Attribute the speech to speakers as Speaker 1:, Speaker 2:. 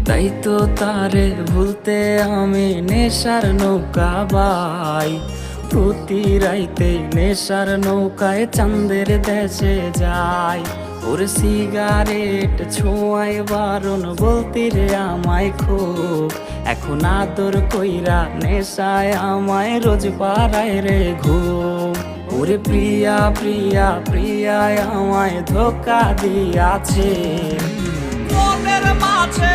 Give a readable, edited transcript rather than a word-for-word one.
Speaker 1: তাই তো তারে ভুলতে আমি নেশার নৌকা বাই। প্রতি রাইতে নেশার নৌকায় চাঁদের দেশে যাই। ওর সিগারেট ছোঁয়ায় বারণ বলতে রে আমায় খুব, এখন আদর কইরা নেশায় আমায় রোজ পাড়ায় রে ঘুম। ওরে প্রিয়া প্রিয়া প্রিয়ায় আমায় ধোকা দিয়াছে,
Speaker 2: মনের মাঝে